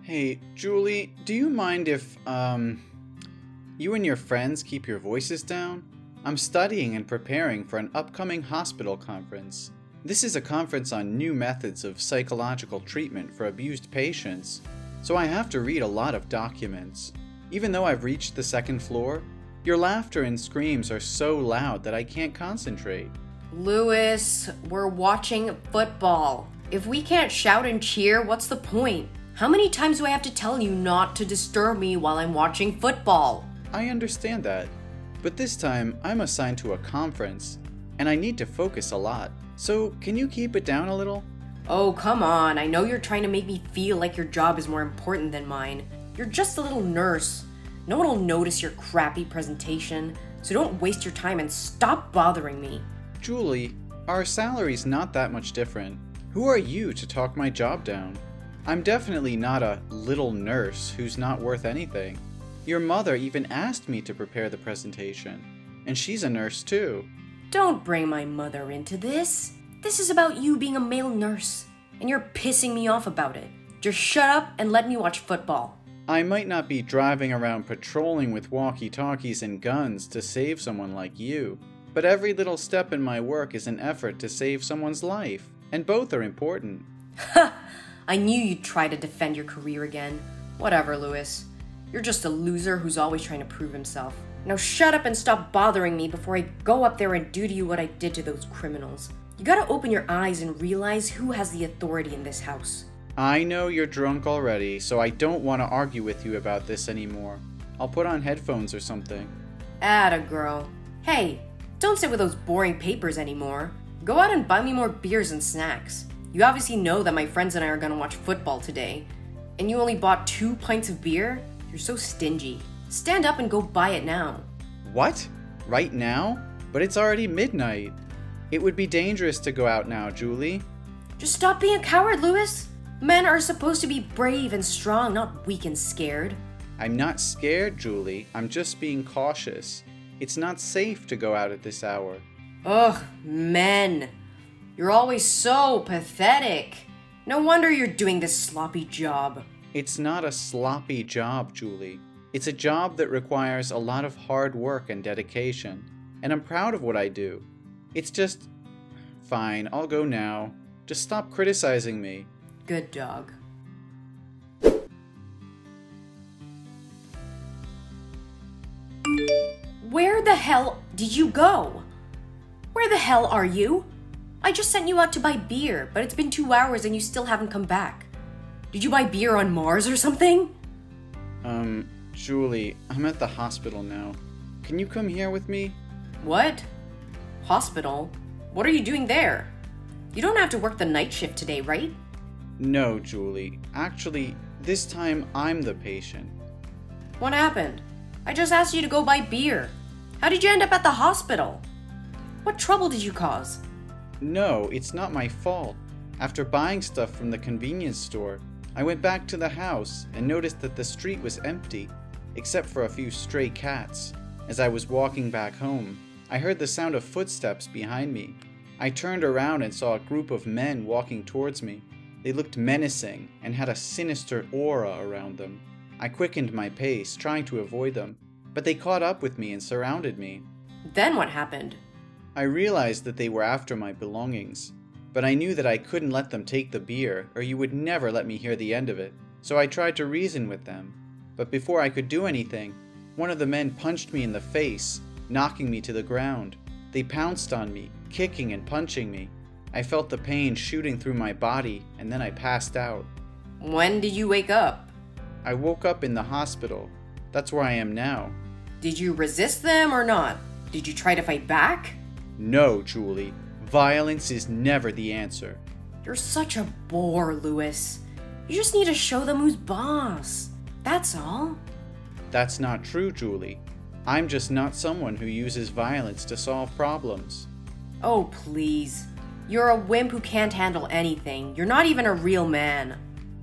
Hey, Julie, do you mind if, you and your friends keep your voices down? I'm studying and preparing for an upcoming hospital conference. This is a conference on new methods of psychological treatment for abused patients, so I have to read a lot of documents. Even though I've reached the second floor, your laughter and screams are so loud that I can't concentrate. Louis, we're watching football. If we can't shout and cheer, what's the point? How many times do I have to tell you not to disturb me while I'm watching football? I understand that, but this time I'm assigned to a conference, and I need to focus a lot. So can you keep it down a little? Oh, come on. I know you're trying to make me feel like your job is more important than mine. You're just a little nurse. No one will notice your crappy presentation, so don't waste your time and stop bothering me. Julie, our salary's not that much different. Who are you to talk my job down? I'm definitely not a little nurse who's not worth anything. Your mother even asked me to prepare the presentation, and she's a nurse too. Don't bring my mother into this. This is about you being a male nurse, and you're pissing me off about it. Just shut up and let me watch football. I might not be driving around patrolling with walkie-talkies and guns to save someone like you, but every little step in my work is an effort to save someone's life, and both are important. Ha! I knew you'd try to defend your career again. Whatever, Louis. You're just a loser who's always trying to prove himself. Now shut up and stop bothering me before I go up there and do to you what I did to those criminals. You gotta open your eyes and realize who has the authority in this house. I know you're drunk already, so I don't want to argue with you about this anymore. I'll put on headphones or something. Atta girl. Hey, don't sit with those boring papers anymore. Go out and buy me more beers and snacks. You obviously know that my friends and I are gonna watch football today. And you only bought 2 pints of beer? You're so stingy. Stand up and go buy it now. What? Right now? But it's already midnight. It would be dangerous to go out now, Julie. Just stop being a coward, Louis. Men are supposed to be brave and strong, not weak and scared. I'm not scared, Julie. I'm just being cautious. It's not safe to go out at this hour. Ugh, men. You're always so pathetic. No wonder you're doing this sloppy job. It's not a sloppy job, Julie. It's a job that requires a lot of hard work and dedication, and I'm proud of what I do. It's just... Fine, I'll go now. Just stop criticizing me. Good dog. Where the hell did you go? Where the hell are you? I just sent you out to buy beer, but it's been 2 hours and you still haven't come back. Did you buy beer on Mars or something? Julie, I'm at the hospital now. Can you come here with me? What? Hospital? What are you doing there? You don't have to work the night shift today, right? No, Julie. Actually, this time I'm the patient. What happened? I just asked you to go buy beer. How did you end up at the hospital? What trouble did you cause? No, it's not my fault. After buying stuff from the convenience store, I went back to the house and noticed that the street was empty, except for a few stray cats. As I was walking back home, I heard the sound of footsteps behind me. I turned around and saw a group of men walking towards me. They looked menacing and had a sinister aura around them. I quickened my pace, trying to avoid them, but they caught up with me and surrounded me. Then what happened? I realized that they were after my belongings, but I knew that I couldn't let them take the beer or you would never let me hear the end of it, so I tried to reason with them. But before I could do anything, one of the men punched me in the face, knocking me to the ground. They pounced on me, kicking and punching me. I felt the pain shooting through my body, and then I passed out. When did you wake up? I woke up in the hospital. That's where I am now. Did you resist them or not? Did you try to fight back? No, Julie. Violence is never the answer. You're such a bore, Louis. You just need to show them who's boss. That's all. That's not true, Julie. I'm just not someone who uses violence to solve problems. Oh, please. You're a wimp who can't handle anything. You're not even a real man.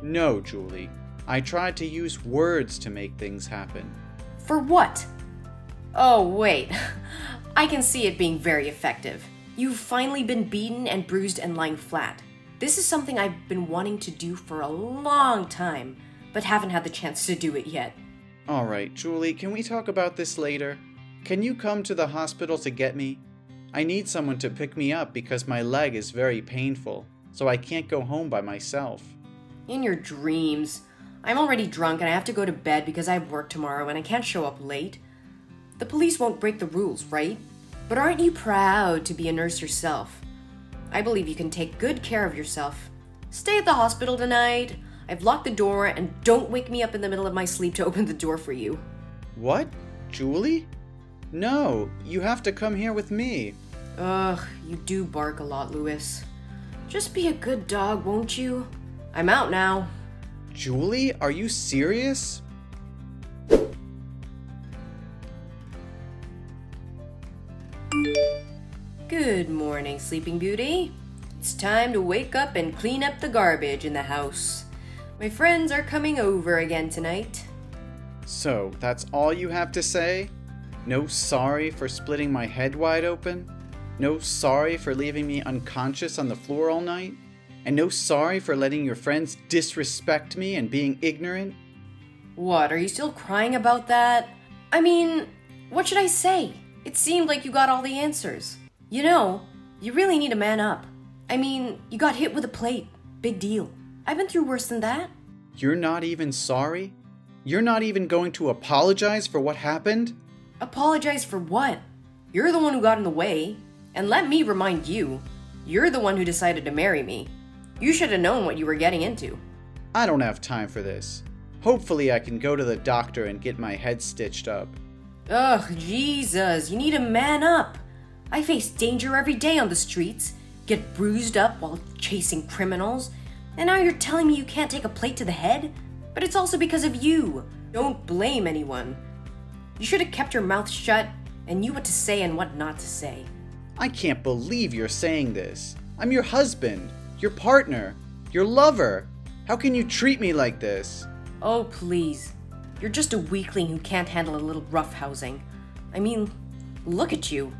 No, Julie. I tried to use words to make things happen. For what? Oh, wait. I can see it being very effective. You've finally been beaten and bruised and lying flat. This is something I've been wanting to do for a long time, but haven't had the chance to do it yet. Alright, Julie, can we talk about this later? Can you come to the hospital to get me? I need someone to pick me up because my leg is very painful, so I can't go home by myself. In your dreams. I'm already drunk and I have to go to bed because I have work tomorrow and I can't show up late. The police won't break the rules, right? But aren't you proud to be a nurse yourself? I believe you can take good care of yourself. Stay at the hospital tonight. I've locked the door, and don't wake me up in the middle of my sleep to open the door for you. What? Julie? No, you have to come here with me. Ugh, you do bark a lot, Louis. Just be a good dog, won't you? I'm out now. Julie, are you serious? Good morning, Sleeping Beauty. It's time to wake up and clean up the garbage in the house. My friends are coming over again tonight. So, that's all you have to say? No sorry for splitting my head wide open? No sorry for leaving me unconscious on the floor all night? And no sorry for letting your friends disrespect me and being ignorant? What, are you still crying about that? I mean, what should I say? It seemed like you got all the answers. You know, you really need to man up. I mean, you got hit with a plate. Big deal. I've been through worse than that. You're not even sorry? You're not even going to apologize for what happened? Apologize for what? You're the one who got in the way. And let me remind you, you're the one who decided to marry me. You should have known what you were getting into. I don't have time for this. Hopefully I can go to the doctor and get my head stitched up. Ugh, Jesus, you need to man up. I face danger every day on the streets, get bruised up while chasing criminals, and now you're telling me you can't take a plate to the head? But it's also because of you. Don't blame anyone. You should have kept your mouth shut and knew what to say and what not to say. I can't believe you're saying this. I'm your husband, your partner, your lover. How can you treat me like this? Oh, please. You're just a weakling who can't handle a little roughhousing. I mean, look at you.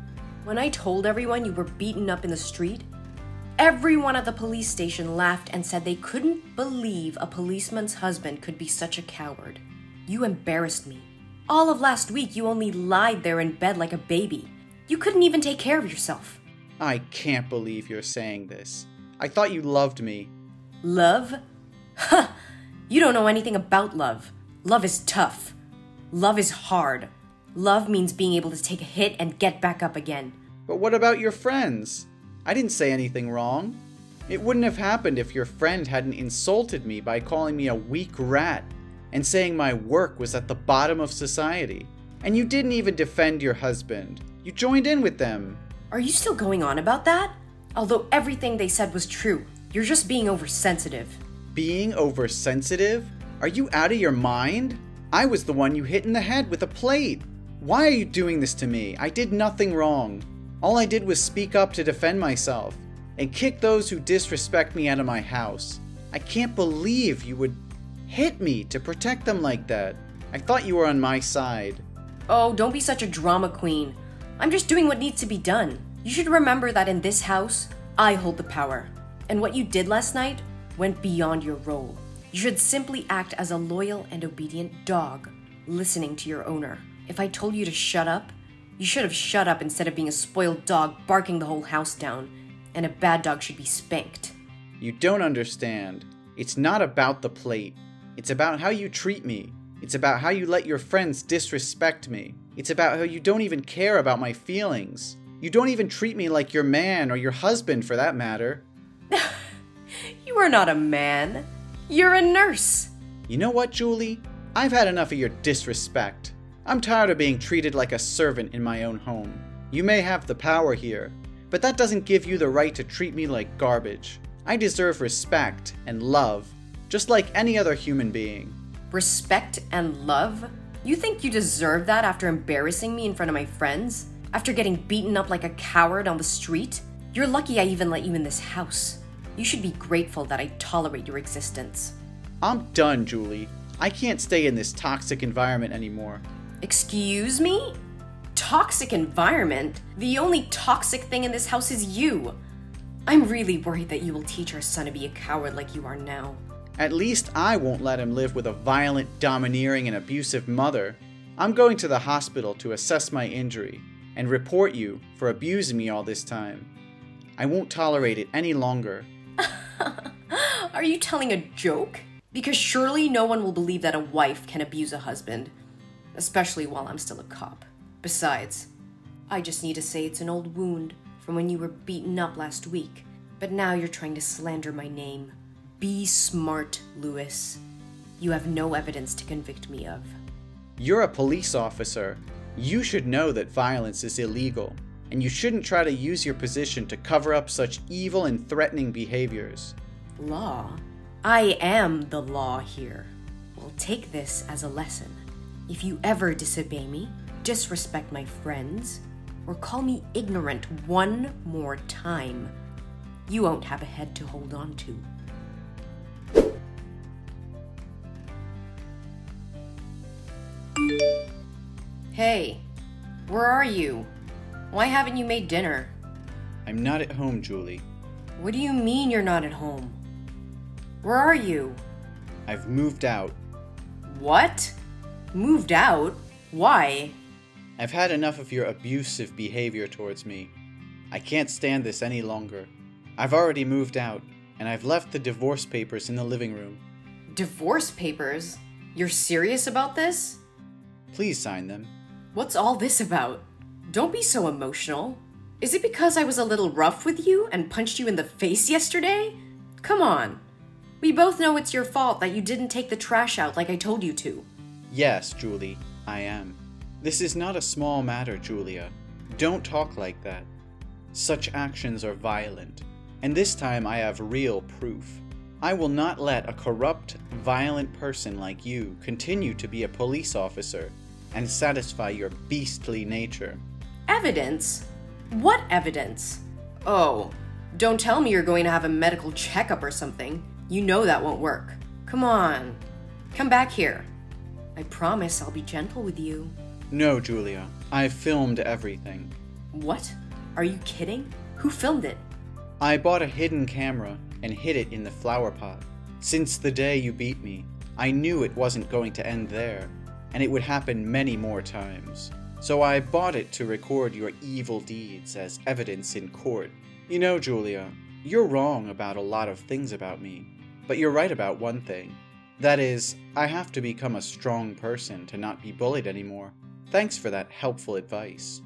When I told everyone you were beaten up in the street, everyone at the police station laughed and said they couldn't believe a policeman's husband could be such a coward. You embarrassed me. All of last week, you only lied there in bed like a baby. You couldn't even take care of yourself. I can't believe you're saying this. I thought you loved me. Love? Huh! You don't know anything about love. Love is tough. Love is hard. Love means being able to take a hit and get back up again. But what about your friends? I didn't say anything wrong. It wouldn't have happened if your friend hadn't insulted me by calling me a weak rat and saying my work was at the bottom of society. And you didn't even defend your husband. You joined in with them. Are you still going on about that? Although everything they said was true, you're just being oversensitive. Being oversensitive? Are you out of your mind? I was the one you hit in the head with a plate. Why are you doing this to me? I did nothing wrong. All I did was speak up to defend myself and kick those who disrespect me out of my house. I can't believe you would hit me to protect them like that. I thought you were on my side. Oh, don't be such a drama queen. I'm just doing what needs to be done. You should remember that in this house, I hold the power. And what you did last night went beyond your role. You should simply act as a loyal and obedient dog, listening to your owner. If I told you to shut up, you should have shut up instead of being a spoiled dog barking the whole house down. And a bad dog should be spanked. You don't understand. It's not about the plate. It's about how you treat me. It's about how you let your friends disrespect me. It's about how you don't even care about my feelings. You don't even treat me like your man or your husband for that matter. You are not a man. You're a nurse. You know what, Julie? I've had enough of your disrespect. I'm tired of being treated like a servant in my own home. You may have the power here, but that doesn't give you the right to treat me like garbage. I deserve respect and love, just like any other human being. Respect and love? You think you deserve that after embarrassing me in front of my friends? After getting beaten up like a coward on the street? You're lucky I even let you in this house. You should be grateful that I tolerate your existence. I'm done, Julie. I can't stay in this toxic environment anymore. Excuse me? Toxic environment? The only toxic thing in this house is you. I'm really worried that you will teach our son to be a coward like you are now. At least I won't let him live with a violent, domineering, and abusive mother. I'm going to the hospital to assess my injury and report you for abusing me all this time. I won't tolerate it any longer. Are you telling a joke? Because surely no one will believe that a wife can abuse a husband, especially while I'm still a cop. Besides, I just need to say it's an old wound from when you were beaten up last week, but now you're trying to slander my name. Be smart, Lewis. You have no evidence to convict me of. You're a police officer. You should know that violence is illegal, and you shouldn't try to use your position to cover up such evil and threatening behaviors. Law? I am the law here. Well, take this as a lesson. If you ever disobey me, disrespect my friends, or call me ignorant one more time, you won't have a head to hold on to. Hey, where are you? Why haven't you made dinner? I'm not at home, Julie. What do you mean you're not at home? Where are you? I've moved out. What? Moved out? Why? I've had enough of your abusive behavior towards me. I can't stand this any longer. I've already moved out, and I've left the divorce papers in the living room. Divorce papers? You're serious about this? Please sign them. What's all this about? Don't be so emotional. Is it because I was a little rough with you and punched you in the face yesterday? Come on. We both know it's your fault that you didn't take the trash out like I told you to. Yes, Julie, I am. This is not a small matter, Julia. Don't talk like that. Such actions are violent, and this time I have real proof. I will not let a corrupt, violent person like you continue to be a police officer and satisfy your beastly nature. Evidence? What evidence? Oh, don't tell me you're going to have a medical checkup or something. You know that won't work. Come on. Come back here. I promise I'll be gentle with you. No, Julia. I've filmed everything. What? Are you kidding? Who filmed it? I bought a hidden camera and hid it in the flower pot. Since the day you beat me, I knew it wasn't going to end there, and it would happen many more times. So I bought it to record your evil deeds as evidence in court. You know, Julia, you're wrong about a lot of things about me, but you're right about one thing. That is, I have to become a strong person to not be bullied anymore. Thanks for that helpful advice.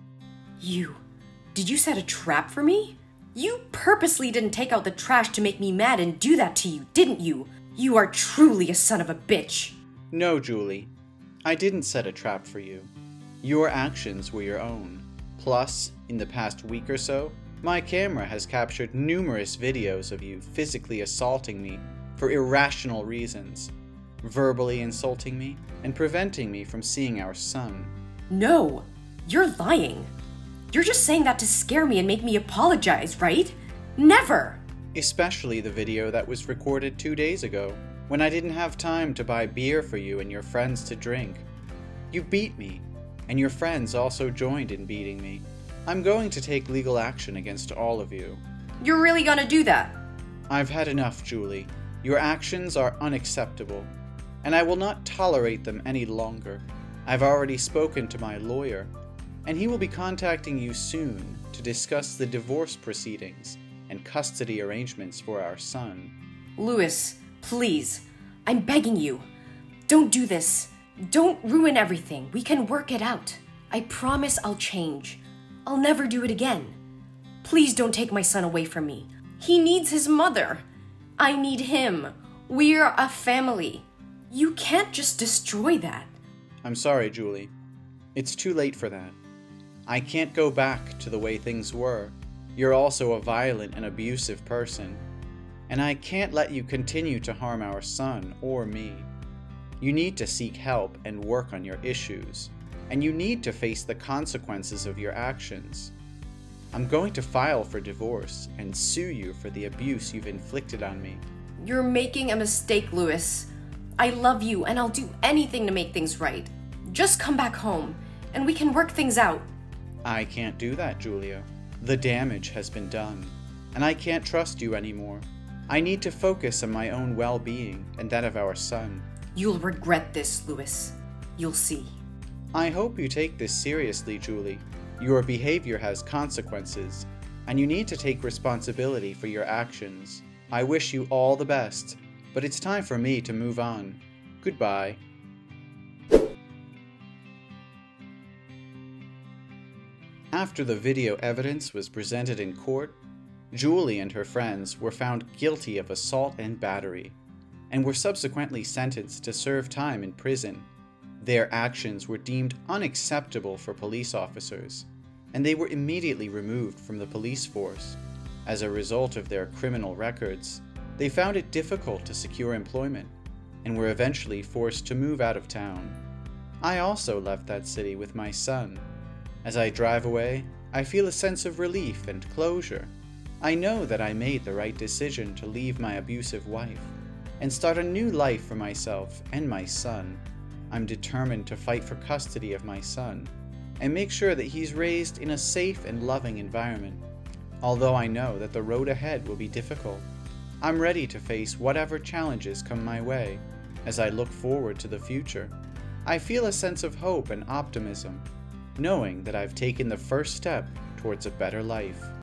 Did you set a trap for me? You purposely didn't take out the trash to make me mad and do that to you, didn't you? You are truly a son of a bitch. No, Julie. I didn't set a trap for you. Your actions were your own. Plus, in the past week or so, my camera has captured numerous videos of you physically assaulting me for irrational reasons, verbally insulting me, and preventing me from seeing our son. No, you're lying. You're just saying that to scare me and make me apologize, right? Never! Especially the video that was recorded 2 days ago, when I didn't have time to buy beer for you and your friends to drink. You beat me, and your friends also joined in beating me. I'm going to take legal action against all of you. You're really gonna do that? I've had enough, Julie. Your actions are unacceptable, and I will not tolerate them any longer. I've already spoken to my lawyer, and he will be contacting you soon to discuss the divorce proceedings and custody arrangements for our son. Lewis, please, I'm begging you. Don't do this. Don't ruin everything. We can work it out. I promise I'll change. I'll never do it again. Please don't take my son away from me. He needs his mother. I need him. We're a family. You can't just destroy that. I'm sorry, Julie. It's too late for that. I can't go back to the way things were. You're also a violent and abusive person, and I can't let you continue to harm our son or me. You need to seek help and work on your issues, and you need to face the consequences of your actions. I'm going to file for divorce and sue you for the abuse you've inflicted on me. You're making a mistake, Lewis. I love you, and I'll do anything to make things right. Just come back home, and we can work things out. I can't do that, Julia. The damage has been done, and I can't trust you anymore. I need to focus on my own well-being and that of our son. You'll regret this, Louis. You'll see. I hope you take this seriously, Julie. Your behavior has consequences, and you need to take responsibility for your actions. I wish you all the best, but it's time for me to move on. Goodbye. After the video evidence was presented in court, Julie and her friends were found guilty of assault and battery, and were subsequently sentenced to serve time in prison. Their actions were deemed unacceptable for police officers, and they were immediately removed from the police force. As a result of their criminal records, they found it difficult to secure employment, and were eventually forced to move out of town. I also left that city with my son. As I drive away, I feel a sense of relief and closure. I know that I made the right decision to leave my abusive wife and start a new life for myself and my son. I'm determined to fight for custody of my son and make sure that he's raised in a safe and loving environment. Although I know that the road ahead will be difficult, I'm ready to face whatever challenges come my way. As I look forward to the future, I feel a sense of hope and optimism, knowing that I've taken the first step towards a better life.